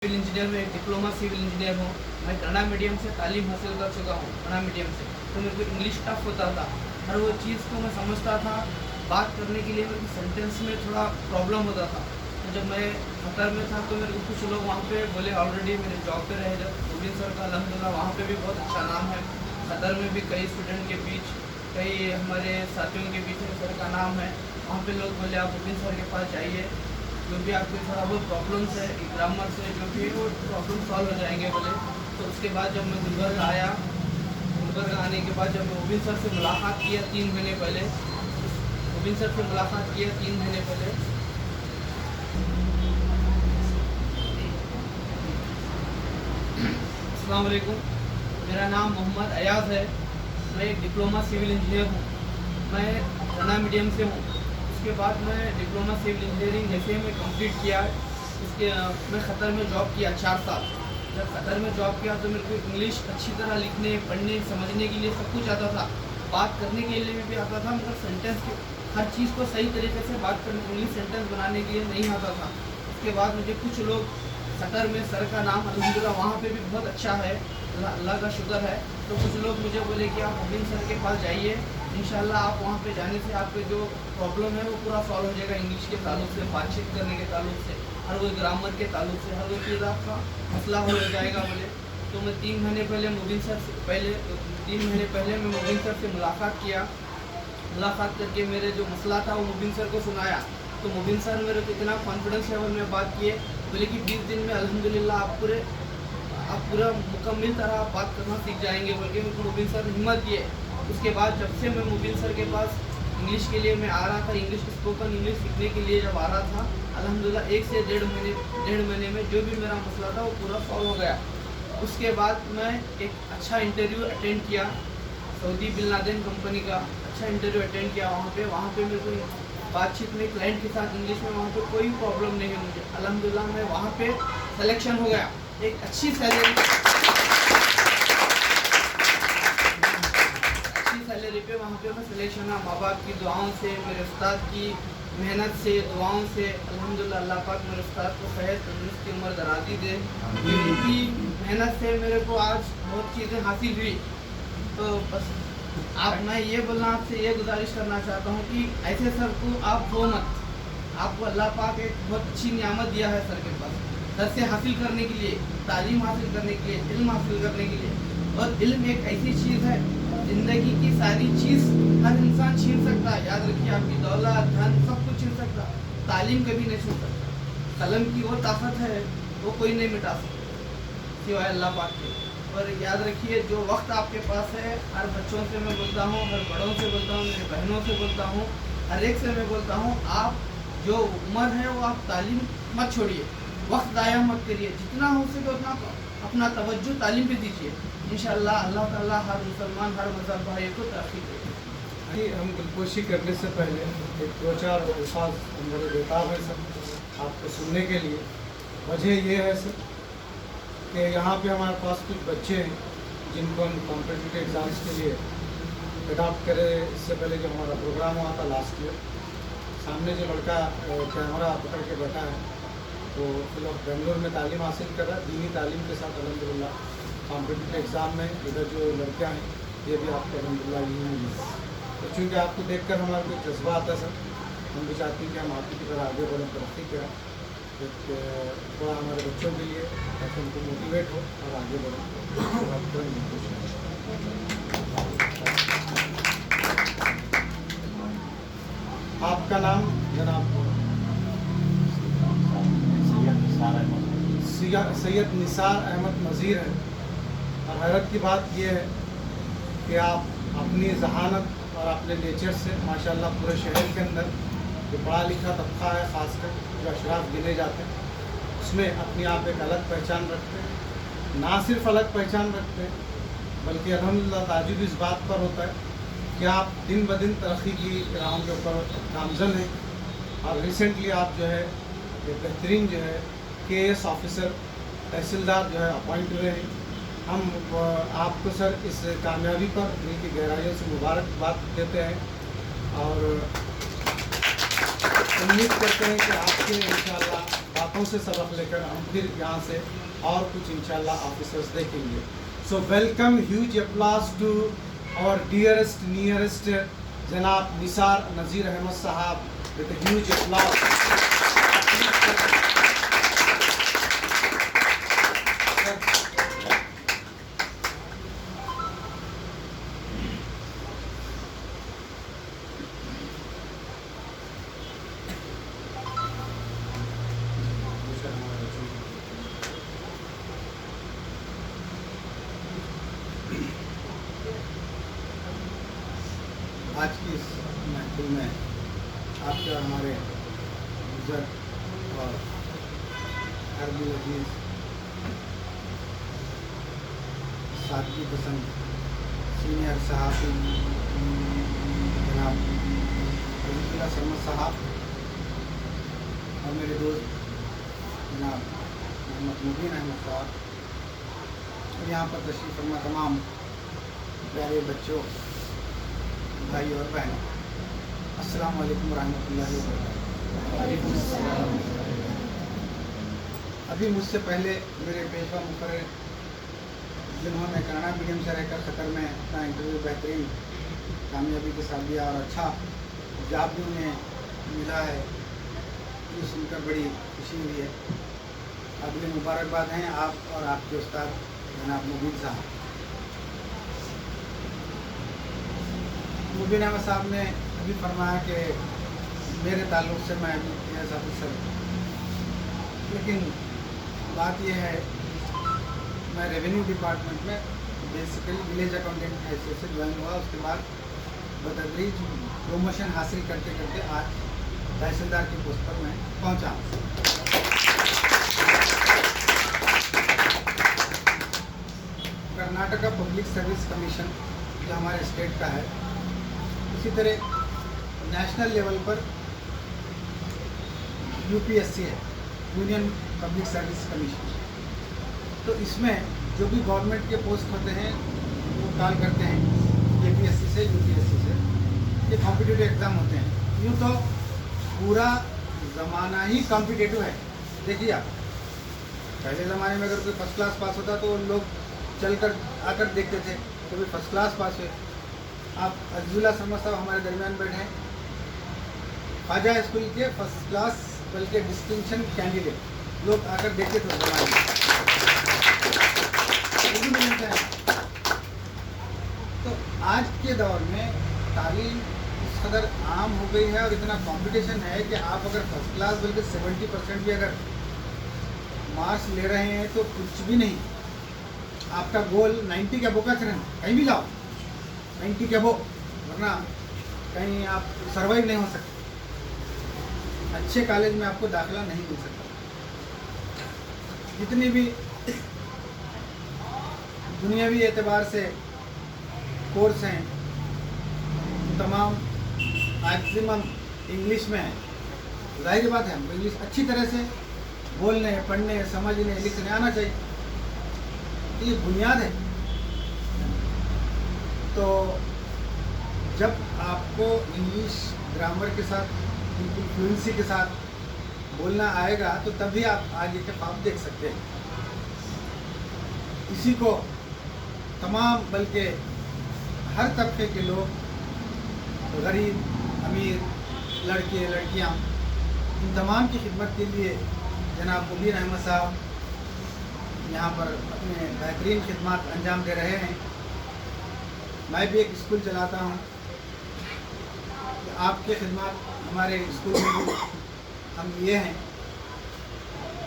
Civil engineer में diploma civil engineer हूँ। मैं कन्नड़ा मीडियम से तालीम हासिल कर चुका हूँ, कन्नड़ा मीडियम से। तो मेरे को इंग्लिश टफ होता था, हर वो चीज़ को मैं समझता था। बात करने के लिए मेरे को सेंटेंस में थोड़ा प्रॉब्लम होता था। तो जब मैं कतर में था तो मेरे को कुछ लोग वहाँ पे बोले, ऑलरेडी मेरे जॉब पे रहे जब रूबिन सर का अल्हम्दुलिल्लाह वहाँ पे भी बहुत अच्छा नाम है। कतर में भी कई स्टूडेंट के बीच, कई हमारे साथियों के बीच में सर का नाम है। वहाँ पे लोग बोले आप रूबिन सर के पास जाइए, जो भी आपके थोड़ा बहुत प्रॉब्लम्स है ग्रामर से, जो भी वो प्रॉब्लम सॉल्व हो जाएंगे बोले। तो उसके बाद जब मैं गुलबर्ग आया, गुलबर्ग आने के बाद जब मैं रूबिन सर से मुलाकात किया 3 महीने पहले, रूबिन सर से मुलाकात किया 3 महीने पहले। अस्सलाम वालेकुम, मेरा नाम मोहम्मद अयाज है। मैं एक डिप्लोमा सिविल इंजीनियर हूँ। मैं कन्नड़ा मीडियम से हूँ। उसके बाद मैं डिप्लोमा सिविल इंजीनियरिंग जैसे मैं कंप्लीट किया, उसके मैं क़तर में जॉब किया 4 साल। जब क़तर में जॉब किया तो मेरे को इंग्लिश अच्छी तरह लिखने, पढ़ने, समझने के लिए सब कुछ आता था। बात करने के लिए भी आता था, मगर सेंटेंस के हर चीज़ को सही तरीके से बात करने, इंग्लिश सेंटेंस बनाने के लिए नहीं आता था। उसके बाद मुझे कुछ लोग कतर में सर का नाम अल्हम्दुलिल्लाह वहाँ पे भी बहुत अच्छा है, अल्लाह का शुक्र है। तो कुछ लोग मुझे बोले कि आप रूबिन सर के पास जाइए, इंशाल्लाह आप वहाँ पे जाने से आपके जो प्रॉब्लम है वो पूरा सॉल्व हो जाएगा। इंग्लिश के ताल्लुक से, बातचीत करने के ताल्लुक से, हर वो ग्रामर के ताल्लुक से, हर वो चीज़ आपका मसला हो जाएगा बोले। तो मैं 3 महीने पहले रूबिन सर से मैं रूबिन सर से मुलाकात किया। मुलाकात करके मेरे जो मसला था वो रूबिन सर को सुनाया। तो रूबिन सर मेरे को इतना कॉन्फिडेंस लेवल में बात किए, बोले कि 20 दिन में अल्हम्दुलिल्लाह आप पूरा मुकम्मल तरह आप बात करना सीख जाएंगे बोल के मेरे को रूबिन सर हिम्मत दिए। उसके बाद जब से मैं रूबिन सर के पास इंग्लिश के लिए मैं आ रहा था, इंग्लिश स्पोकन इंग्लिश सीखने के लिए जब आ रहा था, अल्हम्दुलिल्लाह 1 से डेढ़ महीने में जो भी मेरा मसला था वो पूरा सॉल्व हो गया। उसके बाद मैं एक अच्छा इंटरव्यू अटेंड किया, सऊदी बिन लादेन कंपनी का अच्छा इंटरव्यू अटेंड किया। वहाँ पे मेरे को बातचीत में क्लाइंट के साथ इंग्लिश में वहाँ पे कोई प्रॉब्लम नहीं है मुझे, अल्हम्दुलिल्लाह मैं वहाँ पे सिलेक्शन हो गया। एक अच्छी सैलरी पे वहाँ पे मैं सिलेक्शन हुआ। माँ बाप की दुआओं से, मेरे उस्ताद की मेहनत से, दुआओं से अल्हम्दुलिल्लाह अल्लाह पाक मेरे उस्ताद को सेहत तंदुरुस्ती की उम्र दराज़ी दे। उनकी मेहनत से मेरे को आज बहुत चीज़ें हासिल हुई। तो बस मैं ये बोलना आपसे ये गुजारिश करना चाहता हूँ कि ऐसे सर को आप दो मत। आपको अल्लाह पाक एक बहुत अच्छी नियामत दिया है सर के पास, सर से हासिल करने के लिए, तालीम हासिल करने के लिए, इल्म हासिल करने के लिए। और इल्म एक ऐसी चीज़ है, ज़िंदगी की सारी चीज़ हर इंसान छीन सकता है। याद रखिए, आपकी दौलत, धन सब कुछ छीन सकता, तालीम कभी नहीं छीन सकता। कलम की वो ताकत है वो कोई नहीं मिटा सकता सिवाय अल्लाह पाक के। और याद रखिए, जो वक्त आपके पास है, हर बच्चों से मैं बोलता हूँ, हर बड़ों से बोलता हूँ, मेरे बहनों से बोलता हूँ, हर एक से मैं बोलता हूँ, आप जो उम्र है वो आप तालीम मत छोड़िए, वक्त ज़ाया मत करिए। जितना हो सके उतना अपना तवज्जो तालीम पे दीजिए। इंशाअल्लाह अल्लाह ताला हर मुसलमान, हर मज़हब भाई को तरक्की देंगे। हम दिलकोशी करने से पहले एक 2-4 अल्फाज मेरे बेताब है सर आपको सुनने के लिए। वजह ये है सर कि यहाँ पे हमारे पास कुछ बच्चे हैं जिनको हम कॉम्पिटिटिव एग्ज़ाम्स के लिए अडॉप्ट करे। इससे पहले जो हमारा प्रोग्राम हुआ था लास्ट ईयर, सामने जो लड़का कैमरा पकड़ के बैठा है तो फिलहाल बेंगलोर में तालीम हासिल कर रहा है, दीनी तालीम के साथ अल्हम्दुलिल्लाह कॉम्पिटिटिव एग्ज़ाम में। इधर जो लड़कियाँ हैं ये भी आपको अल्हम्दुलिल्लाह यही मिली। तो चूँकि आपको देखकर हमारा कोई जज्बा आता है सर, हम भी चाहते हैं कि हम आपकी तरह आगे बढ़ें, तरक्की करें, थोड़ा हमारे बच्चों के लिए ताकि उनको मोटिवेट हो और आगे बढ़ें। आपका नाम जनाब? सैयद निसार अहमद नज़ीर है। और हैरत की बात यह है कि आप अपनी जहानत और अपने नेचर से माशाल्लाह पूरे शहर के अंदर जो पढ़ा लिखा तबका है, ख़ासकर जो अशराफ गिने जाते हैं, उसमें अपनी आप एक अलग पहचान रखते हैं। ना सिर्फ अलग पहचान रखते हैं बल्कि अल्हम्दुलिल्लाह ताजुब इस बात पर होता है कि आप दिन ब दिन तरक्की की राहों के ऊपर गामज़न हैं। और रिसेंटली आप जो है एक बेहतरीन जो है KS ऑफिसर, तहसीलदार जो है अपॉइंट हुए हैं। हम आपको सर इस कामयाबी पर दिल की गहराइयों से मुबारकबाद देते हैं और उम्मीद करते हैं कि आपके इंशाअल्लाह बातों हाथों से सबक लेकर हम फिर यहाँ से और कुछ इंशाल्लाह ऑफिसर्स देखेंगे। So welcome, huge applause to our dearest nearest जनाब निसार नज़ीर अहमद साहब विद ह्यूज अप्लॉज। आज की इस महफिल में आपके और हमारे बुजुर्ग और अरबी अजीज सादगी पसंद सीनियर सहाफ़ी जनाब अब्दुल्ला सरमद साहब और मेरे दोस्त जनाब मोहम्मद मुबीन अहमद साहब और यहाँ पर तशरीफ़ फरमा तमाम प्यारे बच्चों, भाई और बहन, अस्सलाम वालेकुम रहमतुल्लाहि व बरकातहू। अभी मुझसे पहले मेरे पेशवा मुकर्रर जिन्होंने कन्नड़ा मीडियम से रहकर ख़तर में अपना इंटरव्यू बेहतरीन कामयाबी के साथ दिया और अच्छा जॉब भी उन्हें मिला है, ये सुनकर बड़ी खुशी हुई है। अगले मुबारकबाद हैं आप और आपके उस्ताद जनाब मुबीन साहब। मुबीन अहमद साहब ने अभी फरमाया कि मेरे ताल्लुक़ से मैं अभी IAS ऑफिसर, लेकिन बात यह है मैं रेवेन्यू डिपार्टमेंट में बेसिकली विलेज अकाउंटेंट ऐसे से ज्वाइन हुआ। उसके बाद बतदरीज प्रमोशन हासिल करते करते आज तहसीलदार की पोस्ट पर मैं पहुंचा। कर्नाटका पब्लिक सर्विस कमीशन जो हमारे स्टेट का है, इसी तरह नेशनल लेवल पर UPSC है, यूनियन पब्लिक सर्विस कमीशन। तो इसमें जो भी गवर्नमेंट के पोस्ट होते हैं वो कॉल करते हैं APSC से UPSC से, ये कॉम्पिटिटिव एग्ज़ाम होते हैं। यूँ तो पूरा ज़माना ही कॉम्पिटिटिव है। देखिए आप पहले ज़माने में अगर कोई फर्स्ट क्लास पास होता तो लोग चल कर आकर देखते थे तो भी फर्स्ट क्लास पास हुए। आप अब्दुल्ला सरमद साहब हमारे दरमियान बैठे हैं, ख्वाजा स्कूल के फर्स्ट क्लास बल्कि डिस्टिंक्शन कैंडिडेट, लोग आकर देखते थे मिलते हैं। तो आज के दौर में तालीम इस कदर आम हो गई है और इतना कंपटीशन है कि आप अगर फर्स्ट क्लास बल्कि 70% भी अगर मार्क्स ले रहे हैं तो कुछ भी नहीं। आपका गोल 90 के अबो का चरण, कहीं भी जाओ 90 के अबो, वरना कहीं आप सर्वाइव नहीं हो सकते, अच्छे कॉलेज में आपको दाखिला नहीं मिल सकता। जितनी भी दुनियावी एतबार से कोर्स हैं तमाम मैक्सिमम इंग्लिश में है। जाहिर बात है हमको इंग्लिश अच्छी तरह से बोलने, पढ़ने, समझने, लिखने आना चाहिए, ये बुनियाद है। तो जब आपको इंग्लिश ग्रामर के साथ बिल्कुल फ्लुएंसी के साथ बोलना आएगा तो तभी आप आगे के ख्वाब देख सकते हैं। इसी को तमाम बल्कि हर तबके के लोग, गरीब, अमीर, लड़के, लड़कियां, इन तमाम की खिदमत के लिए जनाब मुबीन अहमद साहब यहाँ पर अपने बेहतरीन खिदमत अंजाम दे रहे हैं। मैं भी एक स्कूल चलाता हूँ, आपके खिदमत हमारे स्कूल में भी हम ये हैं।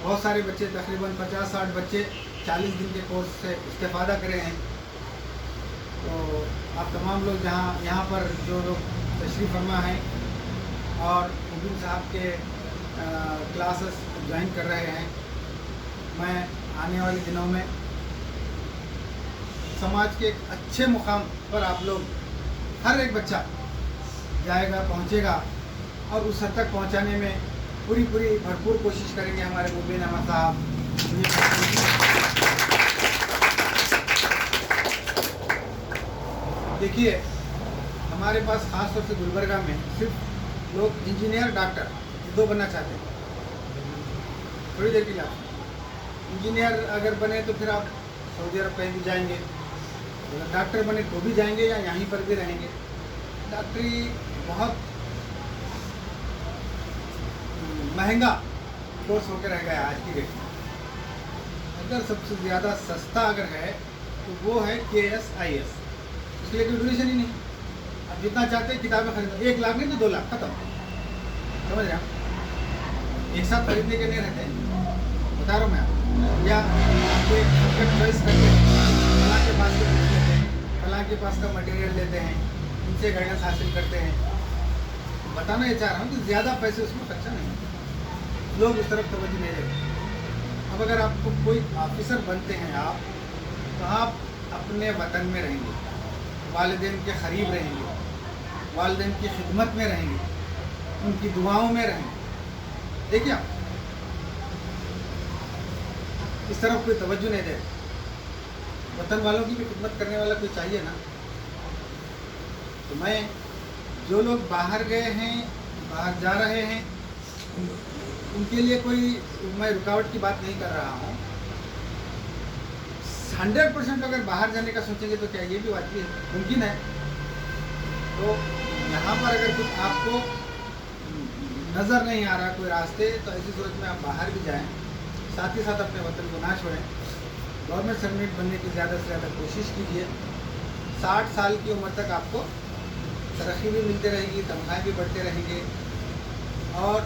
बहुत सारे बच्चे, तकरीबन 50-60 बच्चे 40 दिन के कोर्स से इस्तेफादा करे हैं। तो आप तमाम लोग यहाँ पर जो लोग तशरीफ़ फरमा हैं और मुबीन साहब के क्लासेस ज्वाइन कर रहे हैं, मैं आने वाले दिनों में समाज के एक अच्छे मुकाम पर आप लोग, हर एक बच्चा जाएगा, पहुँचेगा और उस हद तक पहुँचाने में पूरी भरपूर कोशिश करेंगे हमारे मुबीन अहमद साहब। देखिए हमारे पास ख़ास तौर से गुलबर्गा में सिर्फ लोग इंजीनियर, डॉक्टर, दो बनना चाहते हैं। थोड़ी देर के लिए आप इंजीनियर अगर बने तो फिर आप सऊदी अरब कहीं भी जाएंगे, अगर डॉक्टर बने तो भी जाएंगे या यहीं पर भी रहेंगे। डॉक्टरी बहुत महंगा कोर्स होकर रह गया आज की डेट में। अगर सबसे ज़्यादा सस्ता अगर है तो वो है KSIS, उसके लिए कोई ड्यूरेशन ही नहीं। आप जितना चाहते हैं किताबें खरीदो, 1 लाख नहीं तो 2 लाख खत्म, समझ रहे हैं? एक साथ खरीदने के लिए रहते हैं, बता रहा हूँ मैं आपको। या आपको एक सब्जेक्ट चॉइस करके फलां के पास से पूछ लेते हैं, फलां के पास का मटेरियल लेते हैं, उनसे गाइडेंस हासिल करते हैं। बताना ये चाह रहा हूँ कि ज़्यादा पैसे उसमें खर्चा नहीं होते, लोग उस तरफ तवज्जो नहीं देते। अब अगर आपको कोई ऑफिसर बनते हैं आप, तो आप अपने वतन में रहेंगे, वालिदैन के करीब रहेंगे, वालिदैन की खिदमत में रहेंगे, उनकी दुआओं में रहेंगे। देखिए आप इस तरफ कोई तवज्जो नहीं दे, वतन वालों की भी खिदमत करने वाला कोई चाहिए ना। तो मैं जो लोग बाहर गए हैं, बाहर जा रहे हैं, उनके लिए कोई मैं रुकावट की बात नहीं कर रहा हूँ। 100% अगर बाहर जाने का सोचेंगे तो क्या ये भी वाजिब है, मुमकिन है। तो यहाँ पर अगर कुछ आपको नज़र नहीं आ रहा कोई रास्ते, तो ऐसी सूरत में आप बाहर भी जाएं, साथ ही साथ अपने वतन को ना छोड़ें। गवर्नमेंट सर्वेंट बनने की ज़्यादा से ज़्यादा कोशिश कीजिए। 60 साल की उम्र तक आपको तरक्की भी मिलती रहेगी, तनख्वाहें भी बढ़ते रहेंगे और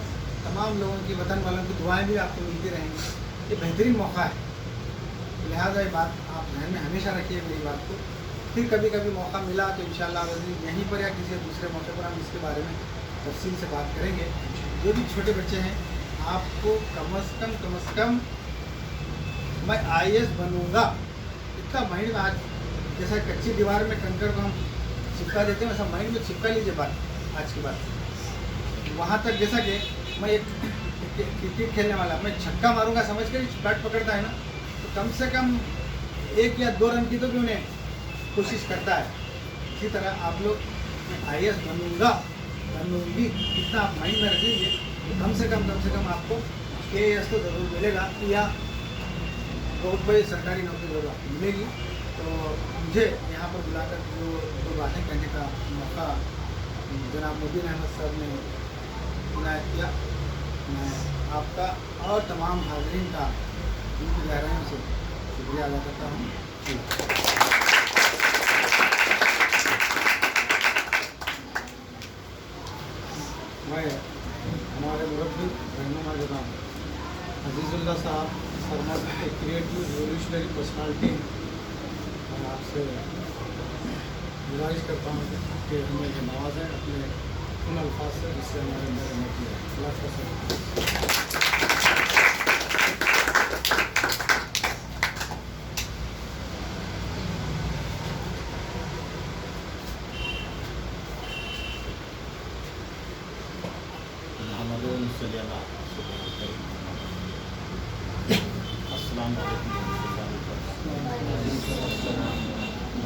तमाम लोगों की, वतन वालों की दुआएं भी आपको मिलती रहेंगी। ये बेहतरीन मौका है, लिहाजा ये बात आप ध्यान में हमेशा रखिए मेरी बात को। फिर कभी कभी मौका मिला तो इंशाअल्लाह यहीं पर या किसी दूसरे मौके पर हम इसके बारे में तफसील से बात करेंगे। जो भी छोटे बच्चे हैं, आपको कम से कम मैं IAS बनूंगा इतना माइंड में, आज जैसा कच्ची दीवार में कंकड़ को हम चिपका देते हैं, वैसा माइंड में चिपका लीजिए बात आज की बात। वहाँ तक जैसा कि मैं एक क्रिकेट खेलने वाला, मैं छक्का मारूंगा समझ कर बैट पकड़ता है ना, तो कम से कम 1 या 2 रन की तो भी उन्हें कोशिश करता है। इसी तरह आप लोग IAS बनूंगी इतना आप माइंड में रखिए, तो कम से कम आपको KAS तो ज़रूर मिलेगा या बहुत बड़ी सरकारी नौकरी ज़रूर आपको मिलेगी। तो मुझे यहाँ पर बुलाकर जो 2 बातें कहने का मौका जनाब मुबीन अहमद साहब ने इनायत किया, मैं आपका और तमाम हाज़रीन का दिल की गहराइयों से शुक्रिया अदा करता हूँ। मैं हमारे मुरब्बी रहनुमा जनाब अजीज़ुल्लाह साहब सरमद के क्रिएटिव रिवोल्यूशनरी पर्सनालिटी, मैं आपसे गुजारिश करता हूँ कि हमें ये नवाज़ें अपने उन अल्फाज से जिससे हमारे अंदर एनर्जी है। अल्लाह का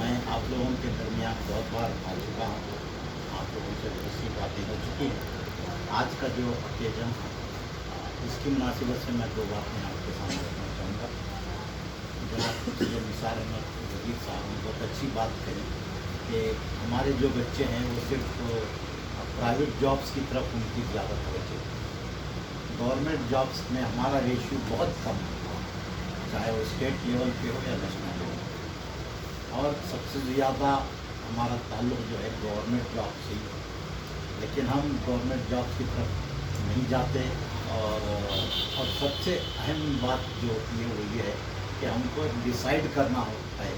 मैं आप लोगों के दरमियान बहुत बार आ चुका हूँ, आप लोगों से बहुत सी बातें हो चुकी हैं। आज का जो ओकेजन है इसकी मुनासिबत से मैं 2 बातें आपके सामने रखना चाहूँगा। जनाब ये निसार अहमद वजीर साहब ने बहुत अच्छी बात कही कि हमारे जो बच्चे हैं वो सिर्फ प्राइवेट जॉब्स की तरफ उनकी ज़्यादा तवज्जो है। गवर्नमेंट जॉब्स में हमारा रेशियो बहुत कम है, चाहे वो स्टेट लेवल पे हो या नेशनल लेवल। और सबसे ज़्यादा हमारा ताल्लुक़ जो है गवर्नमेंट जॉब से ही, लेकिन हम गवर्नमेंट जॉब्स की तरफ नहीं जाते। और सबसे अहम बात जो होती है वो ये है कि हमको डिसाइड करना होता है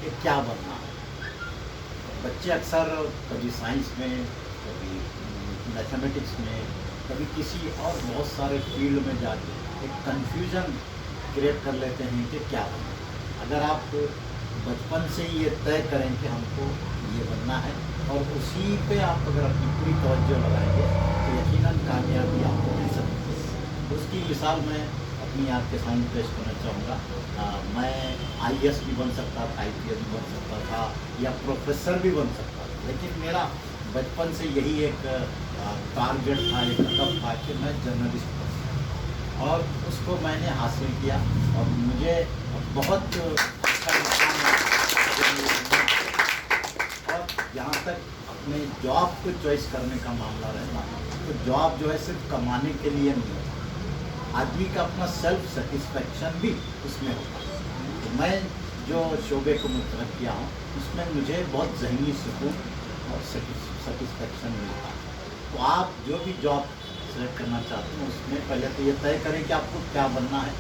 कि क्या बनना है। बच्चे अक्सर कभी साइंस में, कभी मैथमेटिक्स में, कभी किसी और बहुत सारे फील्ड में जाके एक कन्फ्यूज़न क्रिएट कर लेते हैं कि क्या बनना। अगर आप बचपन से ही ये तय करें कि हमको ये बनना है और उसी पे आप अगर अपनी पूरी तवज्जो लगाएंगे तो यकीनन कामयाबी आपको मिल सकती है। उसकी मिसाल मैं अपनी आपके सामने पेश करना चाहूँगा। मैं IAS भी बन सकता था, IPS भी बन सकता था या प्रोफेसर भी बन सकता था, लेकिन मेरा बचपन से यही एक टारगेट था, एक हदफ था कि मैं जर्नलिस्ट बन। और उसको मैंने हासिल किया और मुझे बहुत अच्छा लगता है। और जहाँ तक अपने जॉब को चॉइस करने का मामला रहता है तो जॉब जो है सिर्फ कमाने के लिए नहीं होता, आदमी का अपना सेल्फ सेटिस्फेक्शन भी उसमें होता है। तो मैं जो शोबे को मुतरक किया हूँ उसमें मुझे बहुत ज़हनी सुकून और सेटिस्फेक्शन मिलता है। तो आप जो भी जॉब सेलेक्ट करना चाहते हैं उसमें पहले तो ये तय करें कि आपको क्या बनना है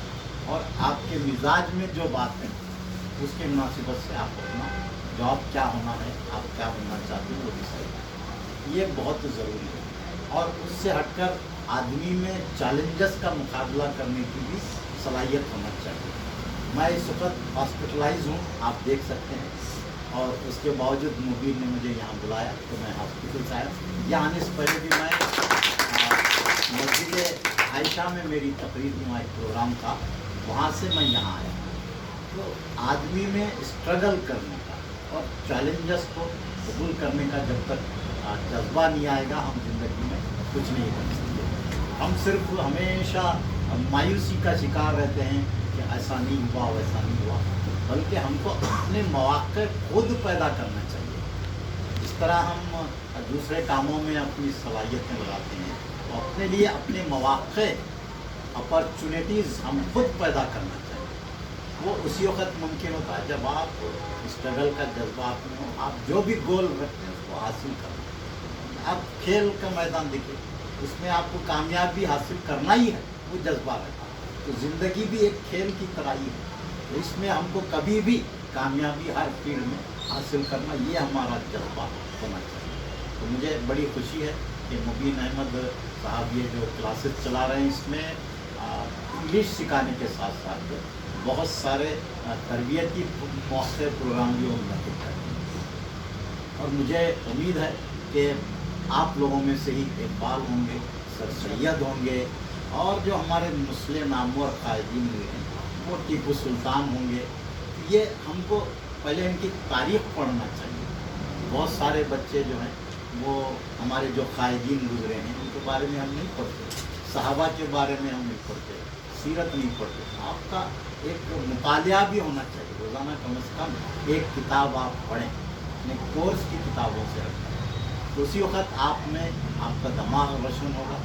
और आपके मिजाज में जो बात है उसके मुनासिबत से आप अपना जॉब क्या होना है, आप क्या बनना चाहते हैं वो डिसाइड करें। ये बहुत ज़रूरी है। और उससे हटकर आदमी में चैलेंजेस का मुकाबला करने की भी सलाहियत होना चाहिए। मैं इस वक्त हॉस्पिटलाइज हूँ, आप देख सकते हैं, और उसके बावजूद मुबीन ने मुझे यहाँ बुलाया तो मैं हॉस्पिटल से आया। यहाँ आने से पहले भी मैं मस्जिद आयशा में मेरी तकरीर में एक प्रोग्राम था, वहाँ से मैं यहाँ आया। तो आदमी में स्ट्रगल करने का और चैलेंजेस को कबूल करने का जब तक जज्बा नहीं आएगा हम ज़िंदगी में कुछ नहीं कर सकते। हम सिर्फ हमेशा मायूसी का शिकार रहते हैं कि ऐसा नहीं हुआ वैसा नहीं हुआ, बल्कि हमको अपने मौके खुद पैदा करना चाहिए। जिस तरह हम दूसरे कामों में अपनी सलाहियतें लगाते हैं तो अपने लिए अपने मौके अपॉर्चुनिटीज़ हम खुद पैदा करना चाहिए। वो उसी वक्त मुमकिन होता है जब आप स्ट्रगल का जज्बा आप में हो, आप जो भी गोल रखते हैं उसको हासिल करें। आप खेल का मैदान देखिए, उसमें आपको कामयाबी हासिल करना ही है, वो जज्बा रहता है। तो ज़िंदगी भी एक खेल की तरह ही है, तो इसमें हमको कभी भी कामयाबी हर फील्ड में हासिल करना, ये हमारा जज्बा होना चाहिए। तो मुझे बड़ी खुशी है कि मुबीन अहमद साहब ये जो क्लासेस चला रहे हैं इसमें इंग्लिश सिखाने के साथ साथ बहुत सारे तरबियती मौके प्रोग्राम भी मुनक़िद करते हैं। और मुझे उम्मीद है कि आप लोगों में से ही इकबाल होंगे, सर सैयद होंगे, और जो हमारे मुस्लिम नामवर कायदीन हुए हैं वो टीपू सुल्तान होंगे। ये हमको पहले इनकी तारीख़ पढ़ना चाहिए। बहुत सारे बच्चे जो हैं वो हमारे जो कायदीन गुजरे हैं उनके बारे में हम नहीं पढ़ते, सहाबा के बारे में हम नहीं पढ़ते, सीरत नहीं पढ़ते। आपका एक मुतालिया भी होना चाहिए, रोज़ाना कम से कम एक किताब आप पढ़ें, अपने कोर्स की किताबों से रखें। तो उसी वक्त आप में आपका दिमाग रोशन होगा।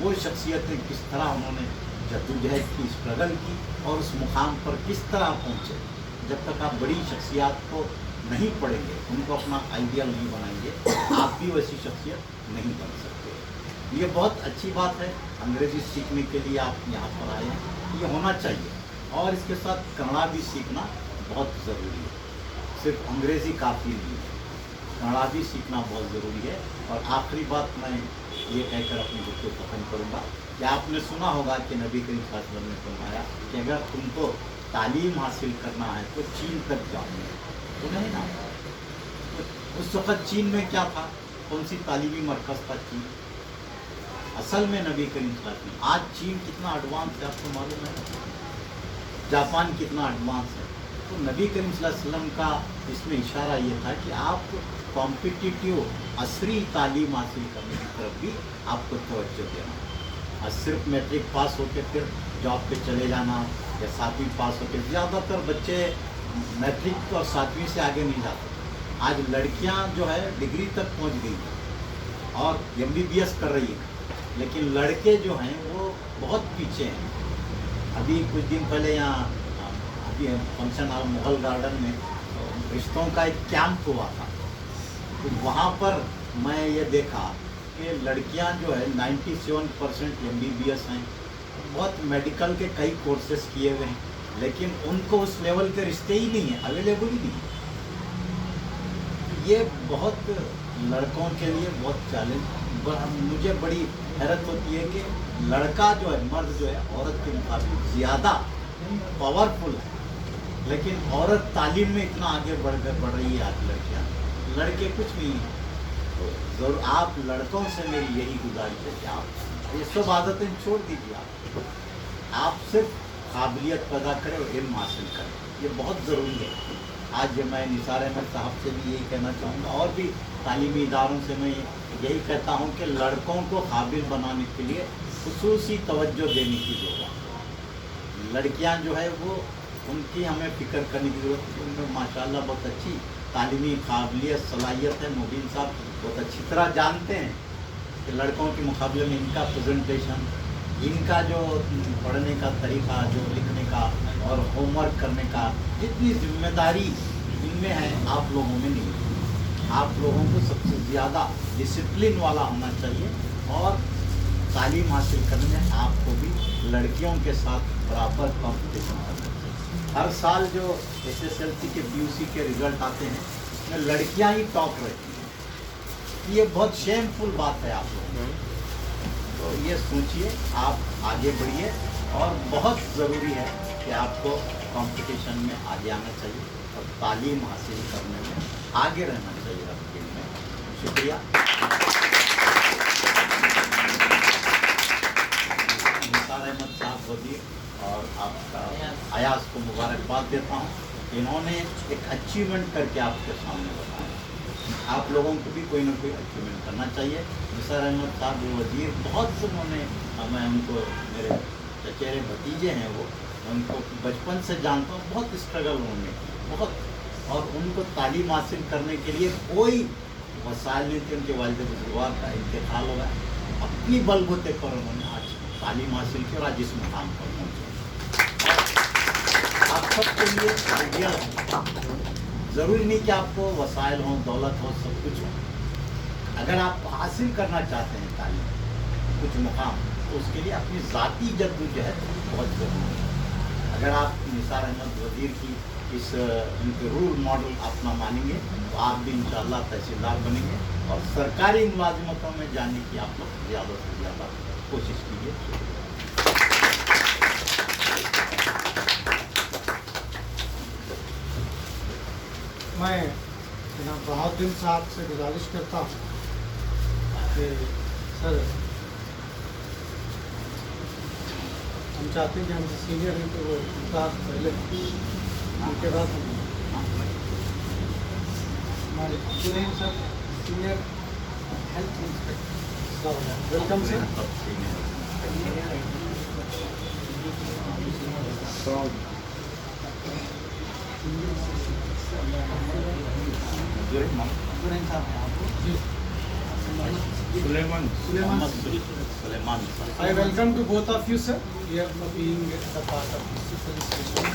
वो शख्सियतें किस तरह उन्होंने जद्दोजहद की, स्ट्रगल की और उस मुकाम पर किस तरह पहुँचे। जब तक आप बड़ी शख्सियात को नहीं पढ़ेंगे, उनको अपना आइडियल नहीं बनाएंगे, आप भी वैसी शख्सियत नहीं बन सकते। ये बहुत अच्छी बात है, अंग्रेज़ी सीखने के लिए आप यहाँ पर आए हैं, ये होना चाहिए। और इसके साथ कन्नड़ा भी सीखना बहुत ज़रूरी है, सिर्फ अंग्रेज़ी काफ़ी नहीं है, कन्नड़ा भी सीखना बहुत ज़रूरी है। और आखिरी बात मैं ये कहकर अपनी गुफ्तगू ख़त्म करूँगा कि आपने सुना होगा कि नबी करीम सल्लल्लाहु अलैहि वसल्लम ने फरमाया कि अगर तुमको तालीम हासिल करना है तो चीन तक जाओगे, तो नहीं ना। तो उस वक़्त चीन में क्या था, कौन सी तालीमी मरकज़ था चीन? असल में नबी करीम सल्लल्लाहु अलैहि वसल्लम, आज चीन कितना एडवांस है आपको मालूम है, जापान कितना एडवांस है। तो नबी करीम सल्लल्लाहु अलैहि वसल्लम का इसमें इशारा ये था कि आप कॉम्पिटिटिव असरी तालीम हासिल करने की तरफ भी आपको तवज्जो देना। और सिर्फ मैट्रिक पास होकर फिर जॉब पे चले जाना या 7वीं पास होकर, ज़्यादातर बच्चे मैट्रिक और 7वीं से आगे नहीं जाते। आज लड़कियां जो है डिग्री तक पहुंच गई हैं और MBBS कर रही है, लेकिन लड़के जो हैं वो बहुत पीछे हैं। अभी कुछ दिन पहले यहाँ फंक्शन हॉल मुगल गार्डन में रिश्तों का एक कैंप हुआ था, तो वहाँ पर मैं ये देखा कि लड़कियाँ जो है 97% MBBS हैं, बहुत मेडिकल के कई कोर्सेज किए हुए हैं, लेकिन उनको उस लेवल के रिश्ते ही नहीं हैं, अवेलेबल ही नहीं है। ये बहुत लड़कों के लिए बहुत चैलेंज। मुझे बड़ी हैरत होती है कि लड़का जो है, मर्द जो है औरत के मुकाबले ज़्यादा पावरफुल है, लेकिन औरत तालीम में इतना आगे बढ़ रही है आज लड़कियाँ, लड़के कुछ नहीं हैं। तो ज़रूर आप लड़कों से मेरी यही गुजारिश है कि आप ये सब आदतें छोड़ दीजिए, आप सिर्फ काबिलियत पैदा करें और इल्म हासिल करें, ये बहुत ज़रूरी है। आज मैं निसार अहमद साहब से भी यही कहना चाहूँगा और भी तालीमी इदारों से मैं यही कहता हूँ कि लड़कों को काबिल बनाने के लिए खुसूसी तवज्जो देने की ज़रूरत है। लड़कियां जो है वो उनकी हमें फ़िक्र करने की ज़रूरत है। उनमें माशाल्लाह बहुत अच्छी तालीमी काबिलियत सलाहियत है। मुबीन साहब बहुत अच्छी तरह जानते हैं कि लड़कों के मुकाबले में इनका प्रेजेंटेशन, इनका जो पढ़ने का तरीका, जो लिखने का और होमवर्क करने का, जितनी जिम्मेदारी इनमें है आप लोगों में नहीं है। आप लोगों को सबसे ज़्यादा डिसिप्लिन वाला होना चाहिए और तालीम हासिल करने में आपको भी लड़कियों के साथ बराबर कंपटीशन करना चाहिए। हर साल जो SSLC के PUC के रिजल्ट आते हैं उसमें लड़कियां ही टॉप रहती हैं। ये बहुत शेमफुल बात है आप लोगों को। तो ये सोचिए, आप आगे बढ़िए और बहुत ज़रूरी है कि आपको कंपटीशन में आगे आना चाहिए और तालीम हासिल करने में आगे रहना चाहिए हर फील्ड में। शुक्रिया। निसार अहमद साहब वज़ीर और आपका अयाज को मुबारकबाद देता हूँ। इन्होंने एक अचीवमेंट करके आपके सामने बताया। आप लोगों को भी कोई ना कोई अचीवमेंट करना चाहिए। निसार अहमद साहब वज़ीर बहुत उन्होंने, मैं उनको, मेरे चचेरे भतीजे हैं वो, उनको बचपन से जानता हूँ। बहुत स्ट्रगल उन्होंने बहुत, और उनको तालीम हासिल करने के लिए कोई वसाइल नहीं थे। उनके वालिद बुजुर्ग का इंतकाल हो गया, अपनी बलबूते पर उन्होंने आज तालीम हासिल की और आज इस मुकाम पर पहुँचे। आप सबके लिए आइडियल हो, ज़रूरी नहीं कि आपको वसाइल हों, दौलत हो, सब कुछ हो। अगर आप हासिल करना चाहते हैं तालीम कुछ मुकाम, तो उसके लिए अपनी ज़ाती जद्दोजहद बहुत ज़रूरी है। अगर आप निसार अहमद वज़ीर की इस उनके रूल मॉडल अपना मानेंगे तो आप भी इंशाअल्लाह तहसीलदार बनेंगे और सरकारी मुलाजिमतों में जाने की आप लोग ज़्यादा से ज़्यादा कोशिश कीजिए। मैं जनाब बहाउद्दीन साहब से गुजारिश करता हूँ कि सर, हम चाहते हैं कि हमसे सीनियर हैं तो वो उनका पहले उनके बाद हमारे Sunil sir, senior health inspector, welcome sir. Suleman. I welcome to both of you, sir. Here for being a part of this celebration.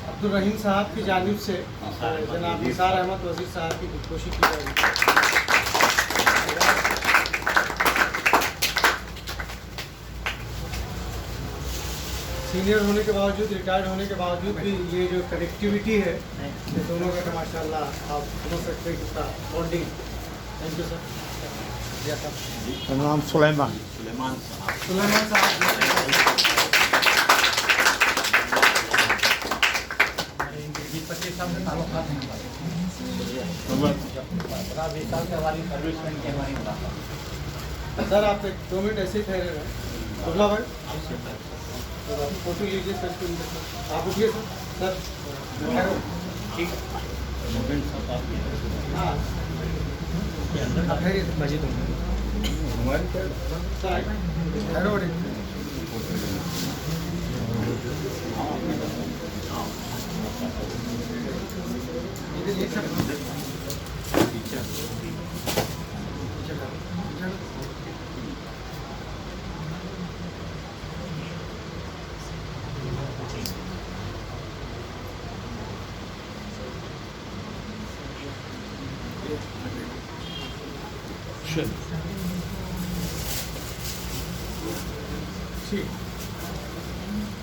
Abdul Rahim साहब की जानिब से जनाब निसार अहमद वज़ीर साहब की खुदकुशी की जा रही है। सीनियर होने के बावजूद, रिटायर्ड होने के बावजूद भी ये जो कनेक्टिविटी है ये दोनों का माशाल्लाह आप समझ सकते हैं कितना बॉन्डिंग। Thank you sir. मेरा नाम सुलेमान साहब सर, आप 1-2 मिनट ऐसे ही ठहरे रहे। बुबला भाई, तो आप फोटो लीजिए सर, आप उठिए सर। ठीक है। हाँ, मजीद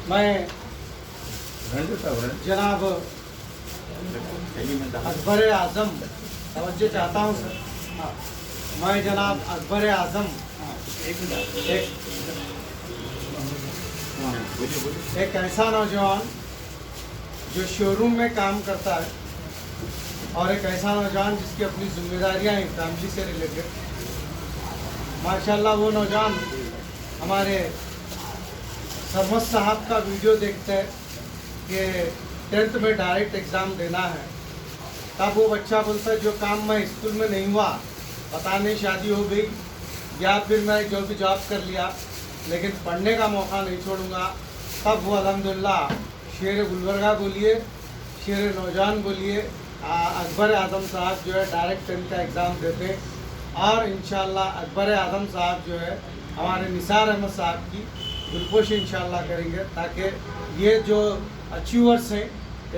मैं जनाब अकबर आज़म तवज्जो चाहता हूँ सर। हाँ, मैं जनाब अकबर आज़म एक ऐसा नौजवान जो शोरूम में काम करता है और एक ऐसा नौजवान जिसकी अपनी जिम्मेदारियां हैं फैमिली से रिलेटेड। माशाल्लाह वो नौजवान हमारे सरमद साहब का वीडियो देखते हैं कि 10th में डायरेक्ट एग्ज़ाम देना है, तब वो बच्चा बोलता है जो काम मैं स्कूल में नहीं हुआ, पता नहीं शादी हो गई या फिर मैं जो भी जॉब कर लिया, लेकिन पढ़ने का मौका नहीं छोड़ूंगा। तब वो अल्हम्दुलिल्लाह शेर गुलबर्गा बोलिए, शेर नौजवान बोलिए, अकबर आज़म साहब जो है डायरेक्ट 10th का एग्ज़ाम देते और इंशाल्लाह अकबर आज़म साहब जो है हमारे निसार अहमद साहब की गुलपोशी इंशाल्लाह करेंगे, ताकि ये जो अचीवर्स हैं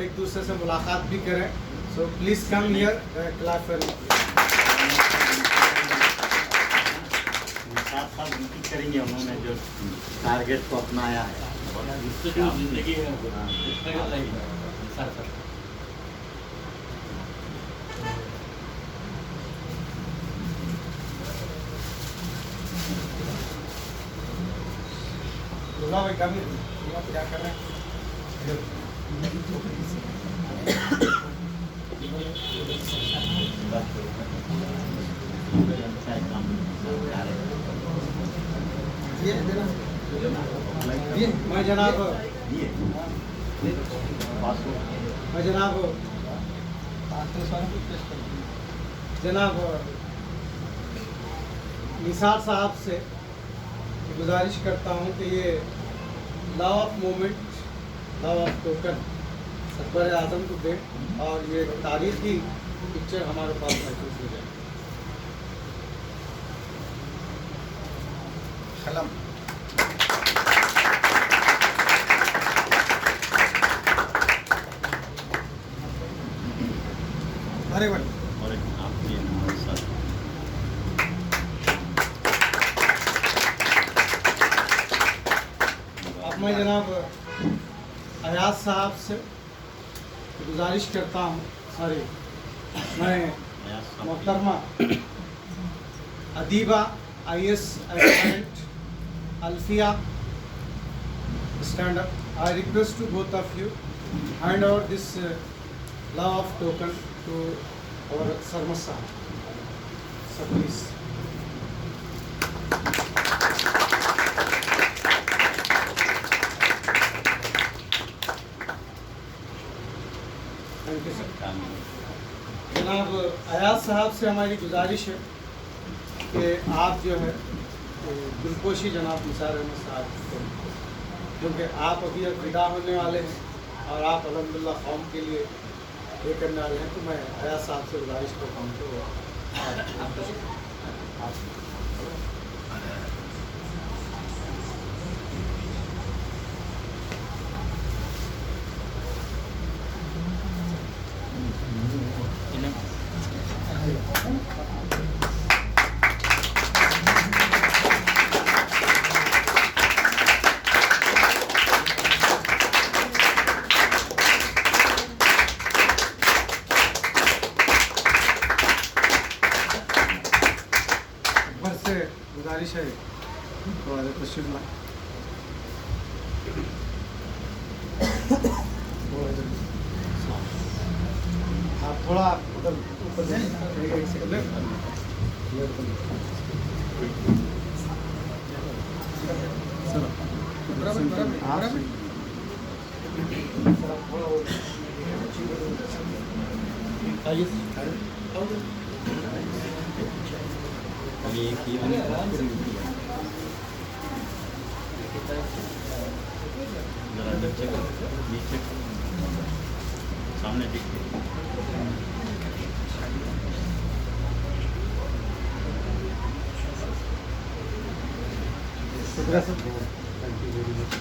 एक दूसरे से मुलाकात भी करें। So please come here, clap for साथ साथ ड्यूटी करेंगे। उन्होंने जो टारगेट को अपनाया है भाई कम क्या कर रहे हैं? मैं जनाब जनाब निसार साहब से गुजारिश करता हूँ कि ये law of movement, law of token Akbar Azam को दें और ये तारीखी पिक्चर हमारे पास महसूस हो जाए। कलम अरे बड़ी और एक आपके हमारे साथ अब मैं जनाब अयाज साहब से गुजारिश करता हूँ, सॉरी मैं मोहतरमा Adiba IAS aspirant Alfiya stand up. I request to both of you hand over this law of token to our Sarma Sahab. So please. Thank you, sir. जनाब अयाज साहब से हमारी गुजारिश है कि आप जो है दिलपोशी जनाब निसार अहमद साहब को, क्योंकि आप अभी अब विदा होने वाले हैं और आप अल्हम्दुलिल्लाह कौम के लिए ये करने वाले हैं, तो मैं अयाज साहब से गुजारिश करता हूँ तो अकबर से गुजारिश है तो तशरीफ लाएं। आप थोड़ा उधर ऊपर जाइए, एक सेकंड आइए। अभी एक ही नीचे नीचे सामने दिख शुक्रिया sir, thank you very much.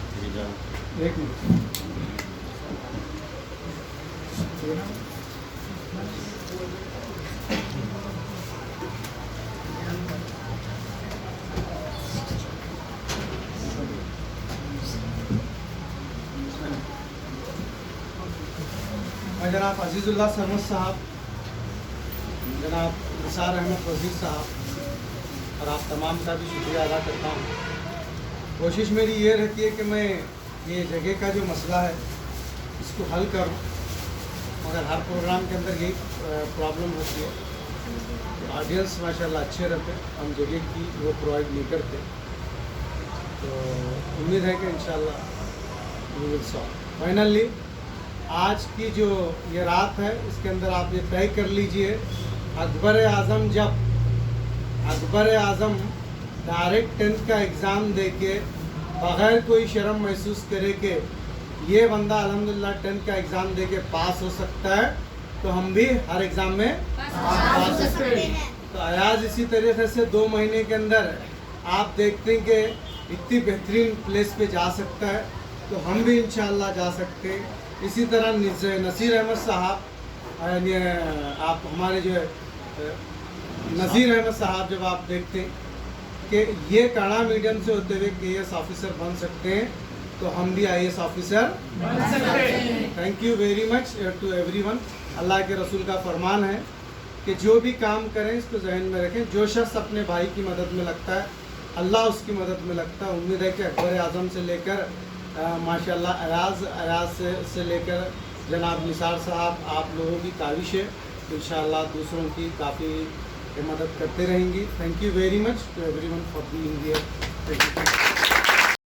एक मिनट जनाब अजीज़ुल्लाह सरमद साहब, जनाब निसार अहमद वज़ीर साहब और आप तमाम का भी शुक्रिया अदा करता हूँ। कोशिश मेरी ये रहती है कि मैं ये जगह का जो मसला है इसको हल करूँ, मगर हर प्रोग्राम के अंदर यही प्रॉब्लम होती है कि ऑडियंस माशाल्लाह अच्छे रहते, हम जगह की वो प्रोवाइड नहीं करते। तो उम्मीद है कि इंशाल्लाह वी विल सॉल्व। फाइनली आज की जो ये रात है इसके अंदर आप ये तय कर लीजिए, अकबर आज़म डायरेक्ट 10th का एग्ज़ाम दे के बग़ैर कोई शर्म महसूस करे कि ये बंदा अल्हम्दुलिल्लाह 10th का एग्ज़ाम दे के पास हो सकता है, तो हम भी हर एग्ज़ाम में पास हो सकते हैं। तो अयाज इसी तरीके से 2 महीने के अंदर आप देखते हैं कि इतनी बेहतरीन प्लेस पे जा सकता है, तो हम भी इंशाल्लाह जा सकते हैं। इसी तरह नसीर अहमद साहब, आप हमारे जो है नज़ीर अहमद साहब, जब आप देखते हैं कि ये कड़ा मीडियम से होते हुए KS ऑफिसर बन सकते हैं, तो हम भी IAS ऑफिसर बन सकते हैं। Thank you very much to everyone. Allah के रसूल का फरमान है कि जो भी काम करें इसको जहन में रखें, जो शख्स अपने भाई की मदद में लगता है अल्लाह उसकी मदद में लगता है। उम्मीद है कि अकबर आज़म से लेकर माशाल्लाह अयाज से लेकर जनाब निसार साहब, आप लोगों की काविशें इंशाल्लाह दूसरों की काफ़ी मदद करते रहेंगी। Thank you very much to everyone for being here. Thank you.